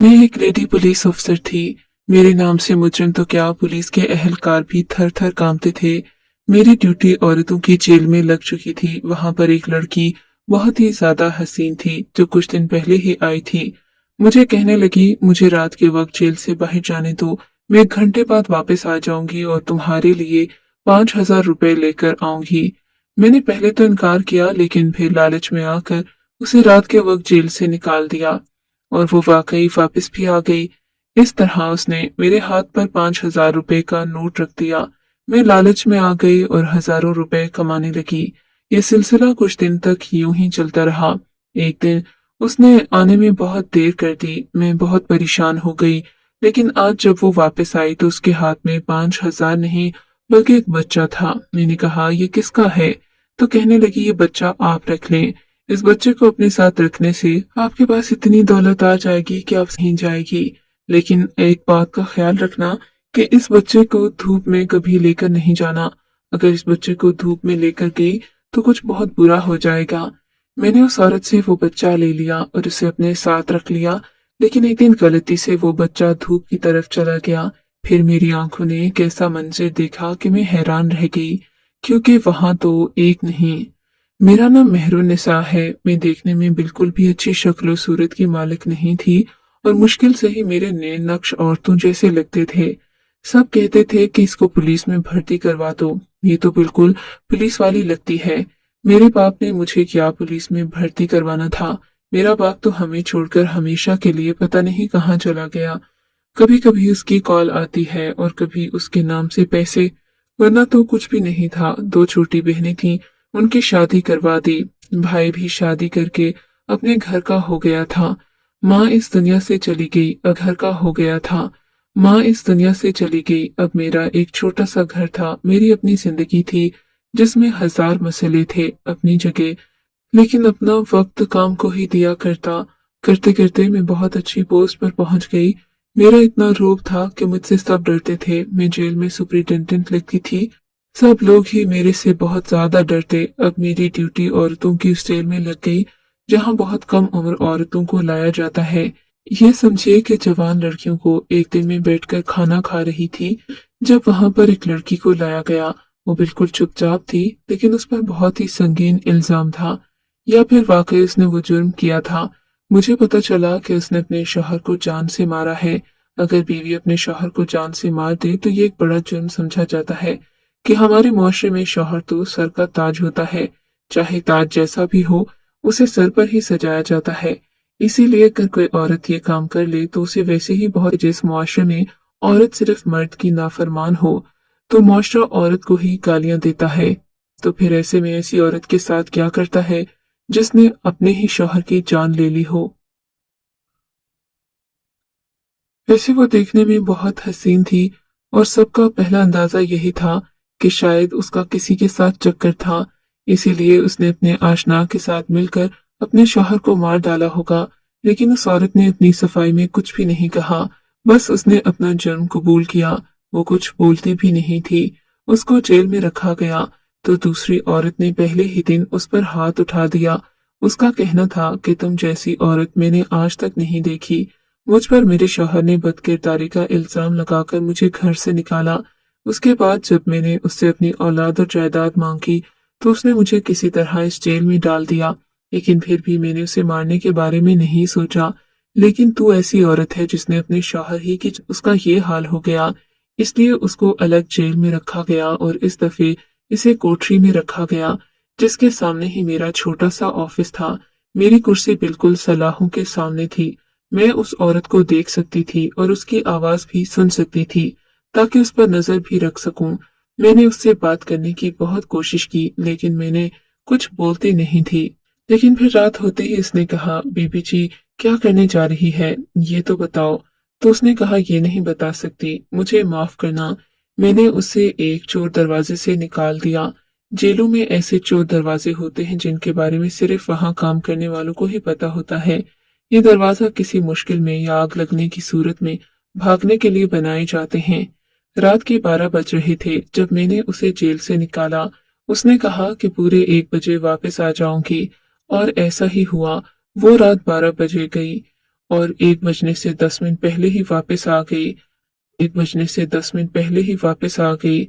मैं एक lady police अफसर थी। मेरे नाम से मुजरिम तो क्या, पुलिस के अहलकार भी थर थर कांपते थे। मेरी ड्यूटी औरतों की जेल में लग चुकी थी। वहां पर एक लड़की बहुत ही ज्यादा हसीन थी जो कुछ दिन पहले ही आई थी। मुझे कहने लगी, मुझे रात के वक्त जेल से बाहर जाने दो, मैं 1 घंटे बाद वापस आ जाऊंगी और तुम्हारे लिए 5,000 रुपए लेकर आऊंगी। मैंने पहले तो इनकार किया, लेकिन फिर लालच में आकर उसे रात के वक्त जेल से निकाल दिया और वो वाकई वापस भी आ गई। इस तरह उसने मेरे हाथ पर 5,000 रुपए का नोट रख दिया। मैं लालच में आ गई और हजारों रुपए कमाने लगी। ये सिलसिला कुछ दिन तक यूं ही चलता रहा। एक दिन उसने आने में बहुत देर कर दी। मैं बहुत परेशान हो गई, लेकिन आज जब वो वापस आई तो उसके हाथ में 5,000 नहीं बल्कि एक बच्चा था। मैंने कहा, ये किसका है? तो कहने लगी, ये बच्चा आप रख लें। इस बच्चे को अपने साथ रखने से आपके पास इतनी दौलत आ जाएगी कि आप कहीं जाएगी। लेकिन एक बात का ख्याल रखना कि इस बच्चे को धूप में कभी लेकर नहीं जाना। अगर इस बच्चे को धूप में लेकर गई तो कुछ बहुत बुरा हो जाएगा। मैंने उस औरत से वो बच्चा ले लिया और उसे अपने साथ रख लिया। लेकिन एक दिन गलती से वो बच्चा धूप की तरफ चला गया। फिर मेरी आंखों ने एक ऐसा मंजर देखा कि मैं हैरान रह गई, क्योंकि वहां तो एक नहीं, मेरा नाम मेहरुन्निसा है। मैं देखने में बिल्कुल भी अच्छी शक्ल सूरत की मालिक नहीं थी और मुश्किल से ही मेरे नए नक्श औरतों जैसे लगते थे। सब कहते थे कि इसको पुलिस में भर्ती करवा दो, ये तो बिल्कुल पुलिस वाली लगती है। मेरे बाप ने मुझे क्या पुलिस में भर्ती करवाना था। मेरा बाप तो हमें छोड़कर हमेशा के लिए पता नहीं कहाँ चला गया। कभी कभी उसकी कॉल आती है और कभी उसके नाम से पैसे, वरना तो कुछ भी नहीं था। 2 छोटी बहनें थीं, उनकी शादी करवा दी। भाई भी शादी करके अपने घर का हो गया था। माँ इस दुनिया से चली गई, अब घर का हो गया था। माँ इस दुनिया से चली गई, अब मेरा एक छोटा सा घर था, मेरी अपनी जिंदगी थी जिसमें 1000 मसले थे अपनी जगह। लेकिन अपना वक्त काम को ही दिया करता। करते करते मैं बहुत अच्छी पोस्ट पर पहुंच गई। मेरा इतना रोब था कि मुझसे सब डरते थे। मैं जेल में सुपरिटेंडेंट लगती थी। सब लोग ही मेरे से बहुत ज्यादा डरते। अब मेरी ड्यूटी औरतों की उस जेल में लग गई जहां बहुत कम उम्र औरतों को लाया जाता है। ये समझिए कि जवान लड़कियों को एक दिन में बैठकर खाना खा रही थी जब वहां पर एक लड़की को लाया गया। वो बिल्कुल चुपचाप थी, लेकिन उस पर बहुत ही संगीन इल्जाम था। या फिर वाकई उसने वो जुर्म किया था। मुझे पता चला कि उसने अपने शौहर को जान से मारा है। अगर बीवी अपने शौहर को जान से मार दे तो ये एक बड़ा जुर्म समझा जाता है कि हमारे मुआशरे में शौहर तो सर का ताज होता है। चाहे ताज जैसा भी हो, उसे सर पर ही सजाया जाता है। इसीलिए अगर कोई औरत ये काम कर ले तो उसे वैसे ही बहुत, जिस मुआशरे में औरत सिर्फ मर्द की नाफरमान हो तो मुआशरा औरत को ही गालियां देता है। तो फिर ऐसे में ऐसी औरत के साथ क्या करता है जिसने अपने ही शौहर की जान ले ली हो। वैसे वो देखने में बहुत हसीन थी और सबका पहला अंदाजा यही था कि शायद उसका किसी के साथ चक्कर था। इसीलिए उसने अपने आशना के साथ मिलकर अपने शौहर को मार डाला होगा। लेकिन उस औरत ने अपनी सफाई में कुछ भी नहीं कहा, बस उसने अपना जुर्म कबूल किया। वो कुछ बोलती भी नहीं थी। उसको जेल में रखा गया तो दूसरी औरत ने पहले ही दिन उस पर हाथ उठा दिया। उसका कहना था कि तुम जैसी औरत मैंने आज तक नहीं देखी। मुझ पर मेरे शौहर ने बदकिरदारी का इल्जाम लगाकर मुझे घर से निकाला। उसके बाद जब मैंने उससे अपनी औलाद और जायदाद मांगी तो उसने मुझे किसी तरह इस जेल में डाल दिया। लेकिन फिर भी मैंने उसे मारने के बारे में नहीं सोचा। लेकिन तू ऐसी औरत है जिसने अपने शौहर ही की उसका ये हाल हो गया, इसलिए उसको अलग जेल में रखा गया और इस दफे इसे कोठरी में रखा गया जिसके सामने ही मेरा छोटा सा ऑफिस था। मेरी कुर्सी बिल्कुल सलाखों के सामने थी। मैं उस औरत को देख सकती थी और उसकी आवाज भी सुन सकती थी ताकि उस पर नजर भी रख सकूं। मैंने उससे बात करने की बहुत कोशिश की, लेकिन मैंने कुछ बोलती नहीं थी। लेकिन फिर रात होते ही उसने कहा, बीबी जी क्या करने जा रही है, ये तो बताओ। तो उसने कहा, ये नहीं बता सकती, मुझे माफ करना। मैंने उसे एक चोर दरवाजे से निकाल दिया। जेलों में ऐसे चोर दरवाजे होते हैं जिनके बारे में सिर्फ वहां काम करने वालों को ही पता होता है। ये दरवाजा किसी मुश्किल में या आग लगने की सूरत में भागने के लिए बनाए जाते हैं। रात के 12 बज रहे थे जब मैंने उसे जेल से निकाला। उसने कहा कि पूरे 1 बजे वापस आ जाऊंगी और ऐसा ही हुआ। वो रात 12 बजे गई और 1 बजने से 10 मिनट पहले ही वापस आ गई। 1 बजने से 10 मिनट पहले ही वापस आ गई।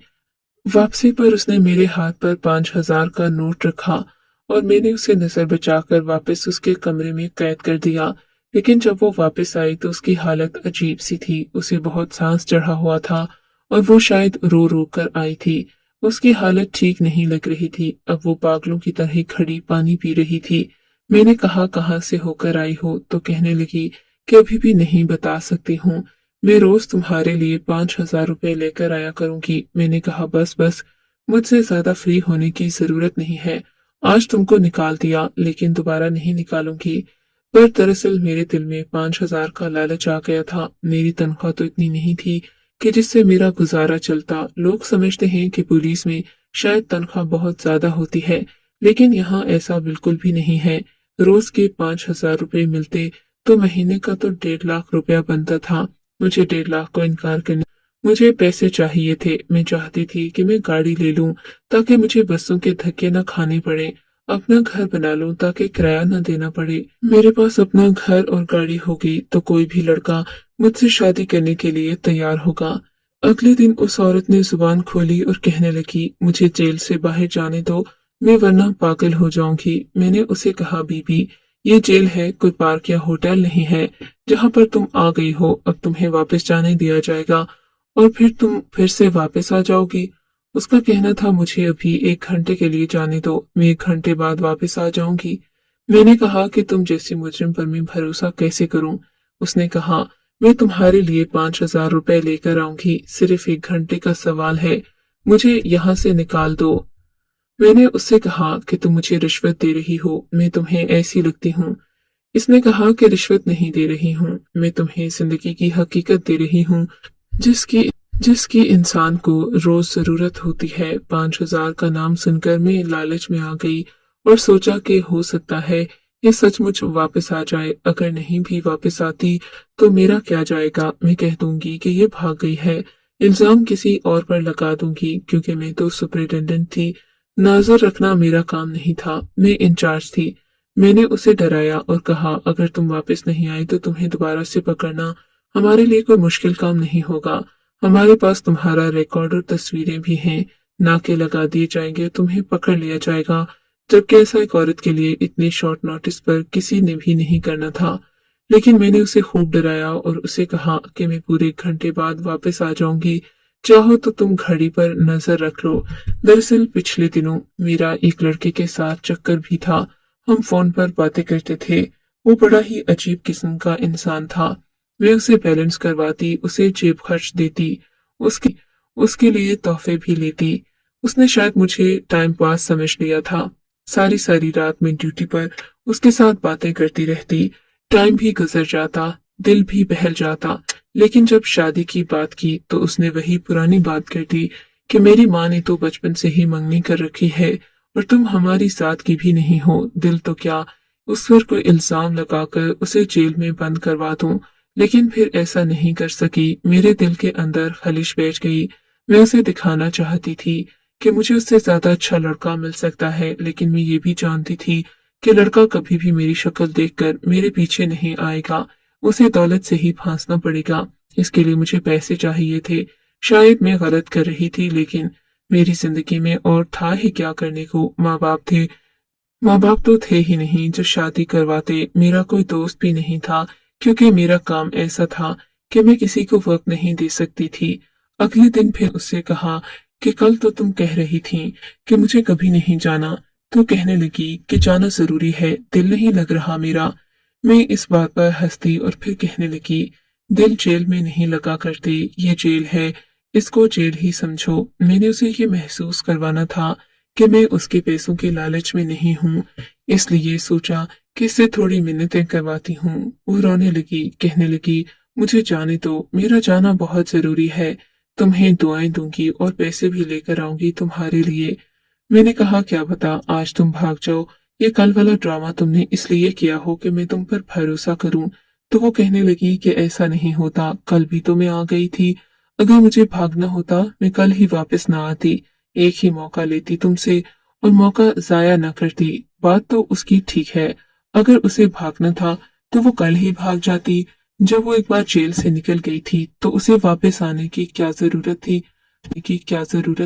वापसी पर उसने मेरे हाथ पर 5,000 का नोट रखा और मैंने उसे नजर बचाकर वापस उसके कमरे में कैद कर दिया। लेकिन जब वो वापस आई तो उसकी हालत अजीब सी थी। उसे बहुत सांस चढ़ा हुआ था और वो शायद रो रो कर आई थी। उसकी हालत ठीक नहीं लग रही थी। अब वो पागलों की तरह खड़ी पानी पी रही थी। मैंने कहा कहाँ से होकर आई हो, तो कहने लगी कि अभी भी नहीं बता सकती हूँ। मैं रोज तुम्हारे लिए 5,000 रुपए लेकर आया करूंगी। मैंने कहा बस बस, मुझसे ज्यादा फ्री होने की जरूरत नहीं है। आज तुमको निकाल दिया लेकिन दोबारा नहीं निकालूंगी। पर दरअसल मेरे दिल में 5,000 का लालच आ गया था। मेरी तनख्वाह तो इतनी नहीं थी कि जिससे मेरा गुजारा चलता। लोग समझते हैं कि पुलिस में शायद तनख्वाह बहुत ज्यादा होती है, लेकिन यहाँ ऐसा बिल्कुल भी नहीं है। रोज के 5,000 रुपए मिलते तो महीने का तो 1.5 लाख रुपया बनता था। मुझे 1.5 लाख को इनकार करने मुझे पैसे चाहिए थे। मैं चाहती थी कि मैं गाड़ी ले लूं ताकि मुझे बसों के धक्के न खाने पड़े। अपना घर बना लूं ताकि किराया न देना पड़े। मेरे पास अपना घर और गाड़ी होगी तो कोई भी लड़का मुझसे शादी करने के लिए तैयार होगा। अगले दिन उस औरत ने जुबान खोली और कहने लगी, मुझे जेल से बाहर जाने दो, मैं वरना पागल हो जाऊंगी। मैंने उसे कहा, बीबी ये जेल है, कोई पार्क या होटल नहीं है जहाँ पर तुम आ गई हो। अब तुम्हें वापस जाने दिया जाएगा और फिर तुम फिर से वापस आ जाओगी। उसका कहना था, मुझे अभी 1 घंटे के लिए जाने दो, मैं 1 घंटे बाद वापस आ जाऊंगी। मैंने कहा कि तुम जैसी मुजरिम पर मैं भरोसा कैसे करूं। उसने कहा, मैं तुम्हारे लिए 5,000 रुपए लेकर आऊंगी, सिर्फ 1 घंटे का सवाल है, मुझे यहाँ से निकाल दो। मैंने उससे कहा कि तुम मुझे रिश्वत दे रही हो, मैं तुम्हें ऐसी लगती हूँ। इसने कहा कि रिश्वत नहीं दे रही हूँ, मैं तुम्हें जिंदगी की हकीकत दे रही हूँ जिसकी जिसकी इंसान को रोज जरूरत होती है। 5,000 का नाम सुनकर मैं लालच में आ गई और सोचा कि हो सकता है ये सचमुच वापस आ जाए। अगर नहीं भी वापस आती तो मेरा क्या जाएगा, मैं कह दूंगी कि ये भाग गई है। इल्जाम किसी और पर लगा दूंगी क्योंकि मैं तो सुपरिटेंडेंट थी। नजर रखना मेरा काम नहीं था, मैं इंचार्ज थी। मैंने उसे डराया और कहा, अगर तुम वापस नहीं आए तो तुम्हें दोबारा से पकड़ना हमारे लिए कोई मुश्किल काम नहीं होगा। हमारे पास तुम्हारा रिकॉर्ड और तस्वीरें भी हैं। नाके लगा दिए जाएंगे, तुम्हें पकड़ लिया जाएगा। जबकि ऐसा एक औरत के लिए इतने शॉर्ट नोटिस पर किसी ने भी नहीं करना था। लेकिन मैंने उसे खूब डराया और उसे कहा कि मैं पूरे 1 घंटे बाद वापस आ जाऊंगी, चाहो तो तुम घड़ी पर नजर रख लो। दरअसल पिछले दिनों मेरा एक लड़के के साथ चक्कर भी था। हम फोन पर बातें करते थे। वो बड़ा ही अजीब किस्म का इंसान था। मैं उसे बैलेंस करवाती, उसे जेब खर्च देती, उसके उसके लिए तोहफे भी लेती। उसने शायद मुझे टाइम पास समझ लिया था। सारी सारी रात में ड्यूटी पर उसके साथ बातें करती रहती। टाइम भी गुजर जाता, दिल भी बहल जाता। लेकिन जब शादी की बात की तो उसने वही पुरानी बात कर दी कि मेरी माँ ने तो बचपन से ही मंगनी कर रखी है और तुम हमारी साथ की भी नहीं हो। दिल तो क्या, उस पर कोई इल्जाम लगाकर उसे जेल में बंद करवा दूं, लेकिन फिर ऐसा नहीं कर सकी। मेरे दिल के अंदर खलिश बैठ गई। मैं उसे दिखाना चाहती थी कि मुझे उससे ज्यादा अच्छा लड़का मिल सकता है, लेकिन मैं ये भी जानती थी कि लड़का कभी भी मेरी शक्ल देखकर मेरे पीछे नहीं आएगा। उसे दौलत से ही फांसना पड़ेगा। इसके लिए मुझे पैसे चाहिए थे। शायद मैं गलत कर रही थी, लेकिन मेरी जिंदगी में और था ही क्या करने को। माँ बाप तो थे ही नहीं जो शादी करवाते। मेरा कोई दोस्त भी नहीं था क्योंकि मेरा काम ऐसा था कि मैं किसी को वक्त नहीं दे सकती थी। अगले दिन फिर उससे कहा कि कल तो तुम कह रही थी कि मुझे कभी नहीं जाना। तो कहने लगी कि जाना जरूरी है, दिल नहीं लग रहा मेरा। मैं इस बात पर हंसती और फिर कहने लगी, दिल जेल में नहीं लगा करते, ये जेल है, इसको जेल ही समझो। मैंने उसे ये महसूस करवाना था कि मैं उसके पैसों के लालच में नहीं हूँ, इसलिए सोचा कि इससे थोड़ी मिन्नतें करवाती हूँ। वो रोने लगी, कहने लगी, मुझे जाने दो, मेरा जाना बहुत जरूरी है। तुम्हें दुआएं दूंगी और पैसे भी लेकर आऊंगी तुम्हारे लिए। मैंने कहा, क्या बता आज तुम भाग जाओ। ये कल वाला ड्रामा तुमने इसलिए किया हो कि मैं तुम पर भरोसा करूं। तो वो कहने लगी कि ऐसा नहीं होता, कल भी तो मैं आ गई थी। अगर मुझे भागना होता मैं कल ही वापस ना आती, एक ही मौका लेती तुमसे और मौका जाया न करती। बात तो उसकी ठीक है, अगर उसे भागना था तो वो कल ही भाग जाती। जब वो एक बार जेल से निकल गई थी तो उसे वापस आने की क्या जरूरत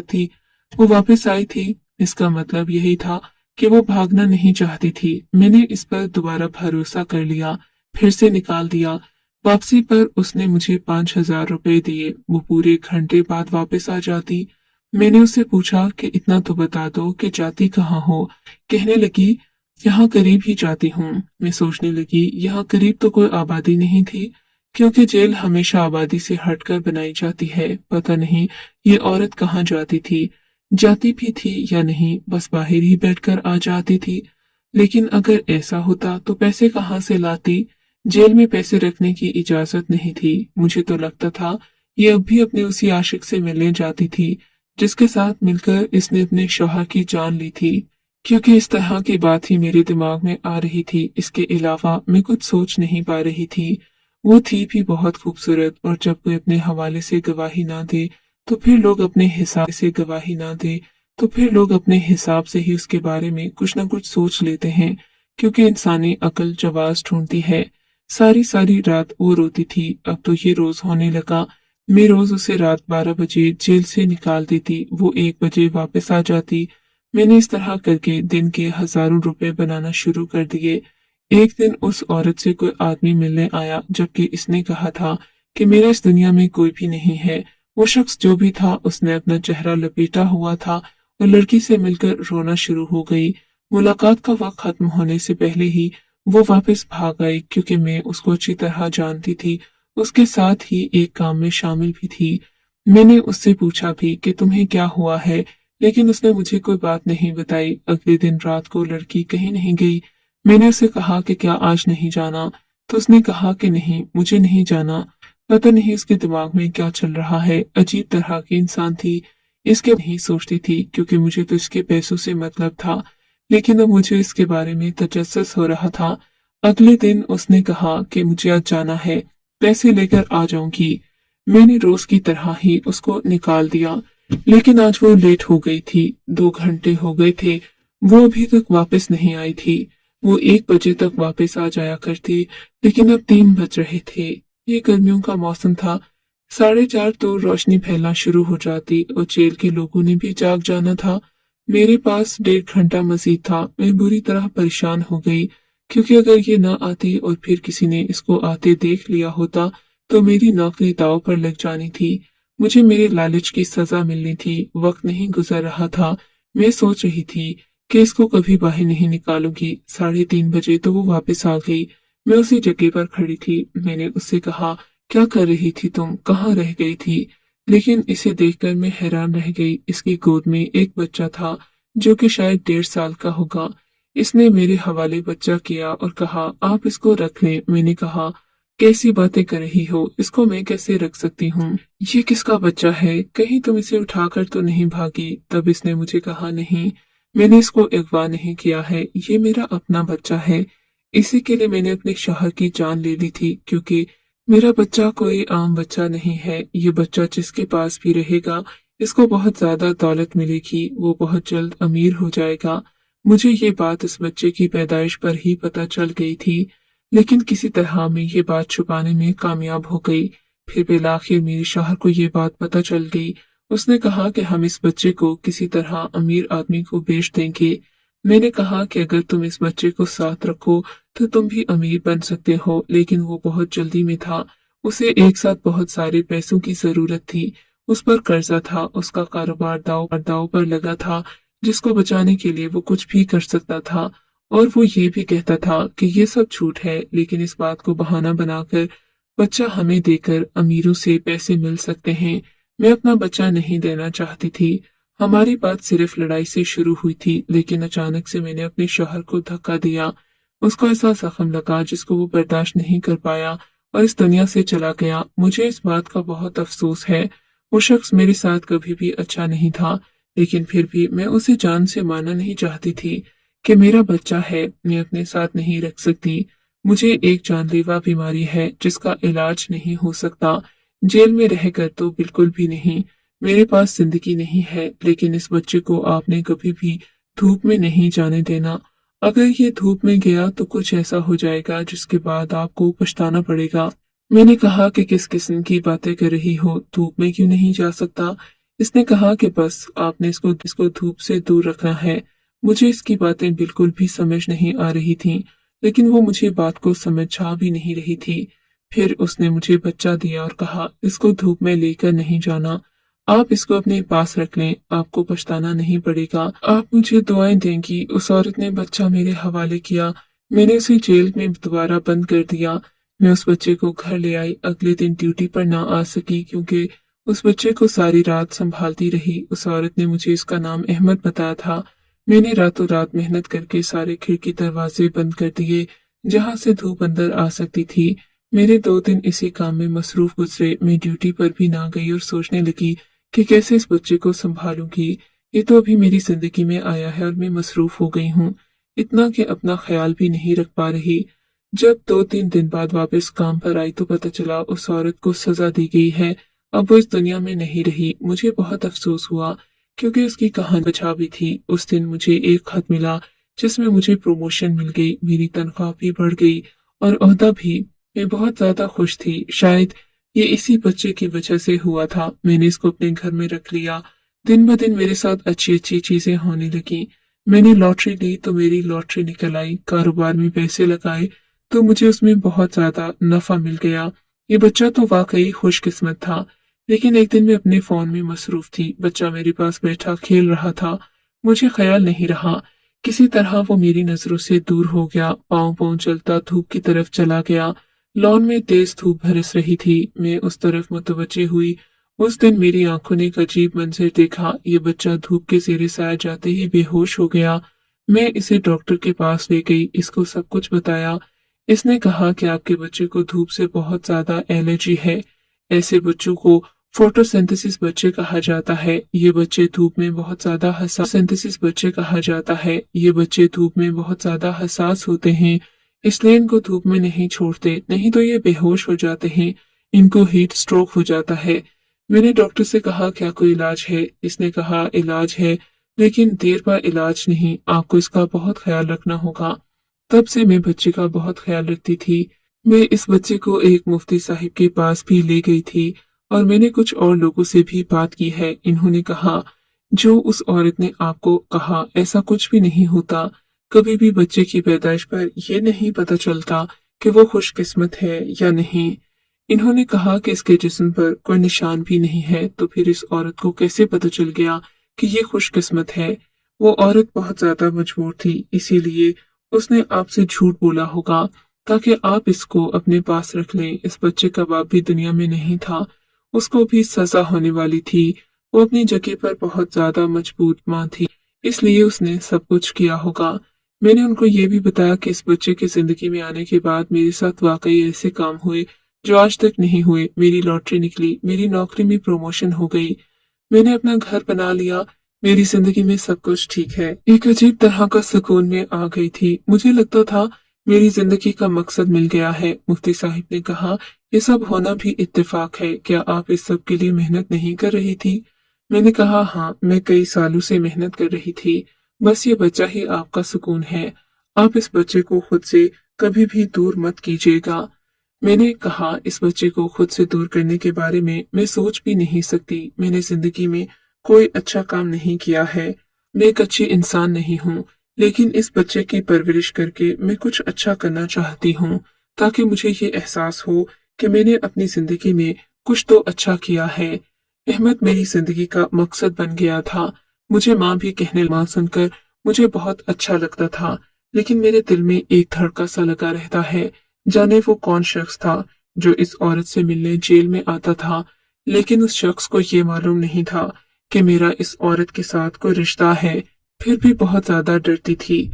थी। वो वापस आई थी, इसका मतलब यही था कि वो भागना नहीं चाहती थी। मैंने इस पर दोबारा भरोसा कर लिया, फिर से निकाल दिया। वापसी पर उसने मुझे 5,000 रुपए दिए। वो पूरे 1 घंटे बाद वापस आ जाती। मैंने उससे पूछा कि इतना तो बता दो कि जाती कहाँ हो। कहने लगी, यहाँ करीब ही जाती हूँ। मैं सोचने लगी, यहाँ करीब तो कोई आबादी नहीं थी, क्योंकि जेल हमेशा आबादी से हटकर बनाई जाती है। पता नहीं ये औरत कहाँ जाती थी, जाती भी थी या नहीं, बस बाहर ही बैठकर आ जाती थी। लेकिन अगर ऐसा होता तो पैसे कहाँ से लाती। जेल में पैसे रखने की इजाजत नहीं थी। मुझे तो लगता था ये अब भी अपने उसी आशिक से मिलने जाती थी जिसके साथ मिलकर इसने अपने शौहर की जान ली थी। क्योंकि इस तरह की बात ही मेरे दिमाग में आ रही थी, इसके अलावा मैं कुछ सोच नहीं पा रही थी। वो थी भी बहुत खूबसूरत, और जब कोई अपने हवाले से गवाही ना दे तो फिर लोग अपने हिसाब से ही उसके बारे में कुछ न कुछ सोच लेते हैं, क्योंकि इंसानी अकल जवाब ढूंढती है। सारी सारी रात वो रोती थी। अब तो ये रोज होने लगा। मैं रोज उसे रात 12 बजे जेल से निकाल देती, वो 1 बजे वापस आ जाती। मैंने इस तरह करके दिन के हजारों रुपए बनाना शुरू कर दिए। एक दिन उस औरत से कोई आदमी मिलने आया, जबकि इसने कहा था कि मेरा इस दुनिया में कोई भी नहीं है। वो शख्स जो भी था उसने अपना चेहरा लपेटा हुआ था और लड़की से मिलकर रोना शुरू हो गई। मुलाकात का वक्त खत्म होने से पहले ही वो वापस भाग आई, क्योंकि मैं उसको अच्छी तरह जानती थी। उसके साथ ही एक काम में शामिल भी थी। मैंने उससे पूछा भी कि तुम्हें क्या हुआ है, लेकिन उसने मुझे कोई बात नहीं बताई। अगले दिन रात को लड़की कहीं नहीं गई। मैंने उसे कहा कि क्या आज नहीं जाना, तो उसने कहा कि नहीं, मुझे नहीं जाना। पता नहीं उसके दिमाग में क्या चल रहा है। अजीब तरह की इंसान थी। इसके नहीं सोचती थी, क्योंकि मुझे तो इसके पैसों से मतलब था। लेकिन अब मुझे इसके बारे में तजस्सुस हो रहा था। अगले दिन उसने कहा कि मुझे आज जाना है, पैसे लेकर आ जाऊंगी। मैंने रोज की तरह ही उसको निकाल दिया, लेकिन आज वो लेट हो गई थी। 2 घंटे हो गए थे, वो अभी तक वापस नहीं आई थी। वो 1 बजे तक वापस आ जाया करती, लेकिन अब 3 बज रहे थे। ये गर्मियों का मौसम था। 4:30 तो रोशनी फैलना शुरू हो जाती और जेल के लोगों ने भी जाग जाना था। मेरे पास 1.5 घंटा मजीद था। मैं बुरी तरह परेशान हो गई, क्योंकि अगर ये न आती और फिर किसी ने इसको आते देख लिया होता तो मेरी नौकरी दांव पर लग जानी थी। मुझे मेरे लालच की सजा मिलनी थी। वक्त नहीं गुजर रहा था। मैं सोच रही थी कि इसको कभी बाहर नहीं निकालूंगी। 3:30 बजे तो वो वापस आ गई। मैं उसी जगह पर खड़ी थी। मैंने उससे कहा, क्या कर रही थी तुम, कहाँ रह गई थी। लेकिन इसे देखकर मैं हैरान रह गई। इसकी गोद में एक बच्चा था जो कि शायद 1.5 साल का होगा। इसने मेरे हवाले बच्चा किया और कहा, आप इसको रख लें। मैंने कहा, कैसी बातें कर रही हो, इसको मैं कैसे रख सकती हूँ, ये किसका बच्चा है, कहीं तुम इसे उठाकर तो नहीं भागी। तब इसने मुझे कहा, नहीं, मैंने इसको अगवा नहीं किया है, ये मेरा अपना बच्चा है। इसी के लिए मैंने अपने शौहर की जान ले ली थी, क्योंकि मेरा बच्चा कोई आम बच्चा नहीं है। ये बच्चा जिसके पास भी रहेगा, इसको बहुत ज्यादा दौलत मिलेगी, वो बहुत जल्द अमीर हो जाएगा। मुझे ये बात इस बच्चे की पैदाइश पर ही पता चल गई थी, लेकिन किसी तरह मैं ये बात छुपाने में कामयाब हो गई। फिर बिलाखिर मेरे शौहर को ये बात पता चल गई। उसने कहा कि हम इस बच्चे को किसी तरह अमीर आदमी को बेच देंगे। मैंने कहा कि अगर तुम इस बच्चे को साथ रखो तो तुम भी अमीर बन सकते हो, लेकिन वो बहुत जल्दी में था। उसे एक साथ बहुत सारे पैसों की जरूरत थी। उस पर कर्जा था, उसका कारोबार दाव पर लगा था, जिसको बचाने के लिए वो कुछ भी कर सकता था। और वो ये भी कहता था कि ये सब झूठ है, लेकिन इस बात को बहाना बनाकर बच्चा हमें देकर अमीरों से पैसे मिल सकते हैं। मैं अपना बच्चा नहीं देना चाहती थी। हमारी बात सिर्फ लड़ाई से शुरू हुई थी, लेकिन अचानक से मैंने अपने शौहर को धक्का दिया। उसको ऐसा जख्म लगा जिसको वो बर्दाश्त नहीं कर पाया और इस दुनिया से चला गया। मुझे इस बात का बहुत अफसोस है। वो शख्स मेरे साथ कभी भी अच्छा नहीं था, लेकिन फिर भी मैं उसे जान से मारना नहीं चाहती थी कि मेरा बच्चा है, मैं अपने साथ नहीं रख सकती। मुझे एक जानलेवा बीमारी है जिसका इलाज नहीं हो सकता। जेल में रहकर तो बिल्कुल भी नहीं। मेरे पास जिंदगी नहीं है, लेकिन इस बच्चे को आपने कभी भी धूप में नहीं जाने देना। अगर ये धूप में गया तो कुछ ऐसा हो जाएगा जिसके बाद आपको पछताना पड़ेगा। मैंने कहा कि किस किस्म की बातें कर रही हो, धूप में क्यों नहीं जा सकता। इसने कहा कि बस आपने इसको धूप से दूर रखना है। मुझे इसकी बातें बिल्कुल भी समझ नहीं आ रही थीं, लेकिन वो मुझे बात को समझा भी नहीं रही थी। फिर उसने मुझे बच्चा दिया और कहा, इसको धूप में लेकर नहीं जाना, आप इसको अपने पास रख लें, आपको पछताना नहीं पड़ेगा, आप मुझे दुआएं देंगी। उस औरत ने बच्चा मेरे हवाले किया। मैंने उसे जेल में दोबारा बंद कर दिया। मैं उस बच्चे को घर ले आई। अगले दिन ड्यूटी पर ना आ सकी क्योंकि उस बच्चे को सारी रात संभालती रही। उस औरत ने मुझे इसका नाम अहमद बताया था। मैंने रातों रात मेहनत करके सारे खिड़की दरवाजे बंद कर दिए जहां से धूप अंदर आ सकती थी। मेरे 2 दिन इसी काम में मसरूफ गुजरे। मैं ड्यूटी पर भी ना गई और सोचने लगी कि कैसे इस बच्चे को संभालूंगी। ये तो अभी मेरी जिंदगी में आया है और मैं मसरूफ हो गई हूँ, इतना कि अपना ख्याल भी नहीं रख पा रही। जब 2-3 दिन बाद वापस काम पर आई तो पता चला उस औरत को सजा दी गई है। अब वो इस दुनिया में नहीं रही। मुझे बहुत अफसोस हुआ क्योंकि उसकी कहानी बचा भी थी। उस दिन मुझे एक खत मिला जिसमें मुझे प्रमोशन मिल गई, मेरी तनख्वाह भी बढ़ गई और ओहदा भी। मैं बहुत ज्यादा खुश थी। शायद ये इसी बच्चे की वजह से हुआ था। मैंने इसको अपने घर में रख लिया। दिन ब दिन मेरे साथ अच्छी अच्छी चीजें होने लगी। मैंने लॉटरी ली तो मेरी लॉटरी निकल आई। कारोबार में पैसे लगाए तो मुझे उसमें बहुत ज्यादा नफा मिल गया। ये बच्चा तो वाकई खुशकिस्मत था। लेकिन एक दिन मैं अपने फोन में मसरूफ थी। बच्चा मेरे पास बैठा खेल रहा था। मुझे ख्याल नहीं रहा। किसी तरह वो मेरी नजरों से दूर हो गया। पाँव पाँव चलता धूप की तरफ चला गया। लॉन में तेज धूप बरस रही थी। मैं उस तरफ मुतवज्जे हुई। उस दिन मेरी आंखों ने एक अजीब मंजर देखा। ये बच्चा धूप के ज़ेरे साया जाते ही बेहोश हो गया। मैं इसे डॉक्टर के पास ले गई, इसको सब कुछ बताया। इसने कहा कि आपके बच्चे को धूप से बहुत ज्यादा एलर्जी है। ऐसे बच्चों को फोटोसिंथेसिस बच्चे कहा जाता है। ये बच्चे धूप में बहुत ज्यादा हसास सिंथेसिस बच्चे कहा जाता है। ये बच्चे धूप में बहुत ज्यादा हसास होते हैं, इसलिए इनको धूप में नहीं छोड़ते, नहीं तो ये बेहोश हो जाते हैं। इनको हीट स्ट्रोक हो जाता है। मैंने डॉक्टर से कहा क्या कोई इलाज है। इसने कहा इलाज है, लेकिन देर पर इलाज नहीं, आपको इसका बहुत ख्याल रखना होगा। तब से मैं बच्चे का बहुत ख्याल रखती थी। मैं इस बच्चे को एक मुफ्ती साहिब के पास भी ले गई थी और मैंने कुछ और लोगों से भी बात की है। इन्होंने कहा जो उस औरत ने आपको कहा ऐसा कुछ भी नहीं होता। कभी भी बच्चे की पैदाइश पर यह नहीं पता चलता कि वो खुशकिस्मत है या नहीं। इन्होंने कहा कि इसके जिस्म पर कोई निशान भी नहीं है, तो फिर इस औरत को कैसे पता चल गया कि ये खुशकिस्मत है। वो औरत बहुत ज्यादा मजबूर थी, इसीलिए उसने आपसे झूठ बोला होगा ताकि आप इसको अपने पास रख लें। इस बच्चे का बाप भी दुनिया में नहीं था, उसको भी सजा होने वाली थी। वो अपनी जगह पर बहुत ज्यादा मजबूत मां थी, इसलिए उसने सब कुछ किया होगा। मैंने उनको ये भी बताया कि इस बच्चे की जिंदगी में आने के बाद मेरे साथ वाकई ऐसे काम हुए जो आज तक नहीं हुए। मेरी लॉटरी निकली, मेरी नौकरी में प्रमोशन हो गई, मैंने अपना घर बना लिया, मेरी जिंदगी में सब कुछ ठीक है। एक अजीब तरह का सुकून में आ गई थी। मुझे लगता था मेरी जिंदगी का मकसद मिल गया है। मुफ्ती साहिब ने कहा ये सब होना भी इत्तेफाक है, क्या आप इस सब के लिए मेहनत नहीं कर रही थी। मैंने कहा हाँ, मैं कई सालों से मेहनत कर रही थी, बस ये बच्चा ही आपका सुकून है। आप इस बच्चे को खुद से कभी भी दूर मत कीजिएगा। मैंने कहा इस बच्चे को खुद से दूर करने के बारे में मैं सोच भी नहीं सकती। मैंने जिंदगी में कोई अच्छा काम नहीं किया है, मैं एक अच्छी इंसान नहीं हूँ, लेकिन इस बच्चे की परवरिश करके मैं कुछ अच्छा करना चाहती हूँ ताकि मुझे ये एहसास हो कि मैंने अपनी जिंदगी में कुछ तो अच्छा किया है। अहमद मेरी जिंदगी का मकसद बन गया था। मुझे माँ भी कहने माँ सुनकर मुझे बहुत अच्छा लगता था, लेकिन मेरे दिल में एक धड़का सा लगा रहता है। जाने वो कौन शख्स था जो इस औरत से मिलने जेल में आता था, लेकिन उस शख्स को ये मालूम नहीं था कि मेरा इस औरत के साथ कोई रिश्ता है। फिर भी बहुत ज्यादा डरती थी।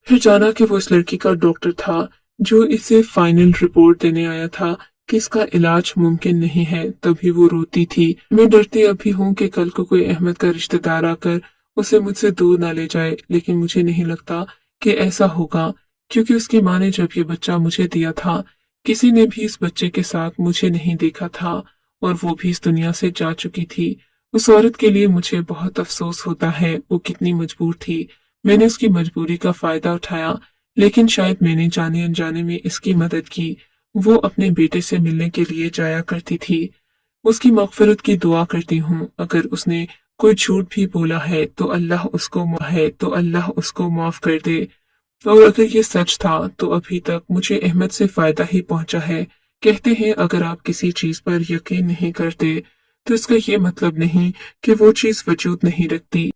फिर जाना कि वो इस लड़की का डॉक्टर था जो इसे फाइनल रिपोर्ट देने आया था कि इसका इलाज मुमकिन नहीं है। तभी वो रोती थी। मैं डरती अभी हूँ कि कल को कोई अहमद का रिश्तेदार आकर उसे मुझसे दूर ना ले जाए, लेकिन मुझे नहीं लगता कि ऐसा होगा, क्योंकि उसकी माँ ने जब ये बच्चा मुझे दिया था किसी ने भी इस बच्चे के साथ मुझे नहीं देखा था और वो भी इस दुनिया से जा चुकी थी। उस औरत के लिए मुझे बहुत अफसोस होता है। वो कितनी मजबूर थी, मैंने उसकी मजबूरी का फायदा उठाया, लेकिन शायद मैंने जाने अनजाने में इसकी मदद की। वो अपने बेटे से मिलने के लिए जाया करती थी। उसकी मगफिरत की दुआ करती हूँ। अगर उसने कोई झूठ भी बोला है तो अल्लाह उसको माफ कर दे। और अगर ये सच था तो अभी तक मुझे अहमद से फायदा ही पहुंचा है। कहते हैं अगर आप किसी चीज पर यकीन नहीं करते तो इसका ये मतलब नहीं कि वो चीज वजूद नहीं रखती।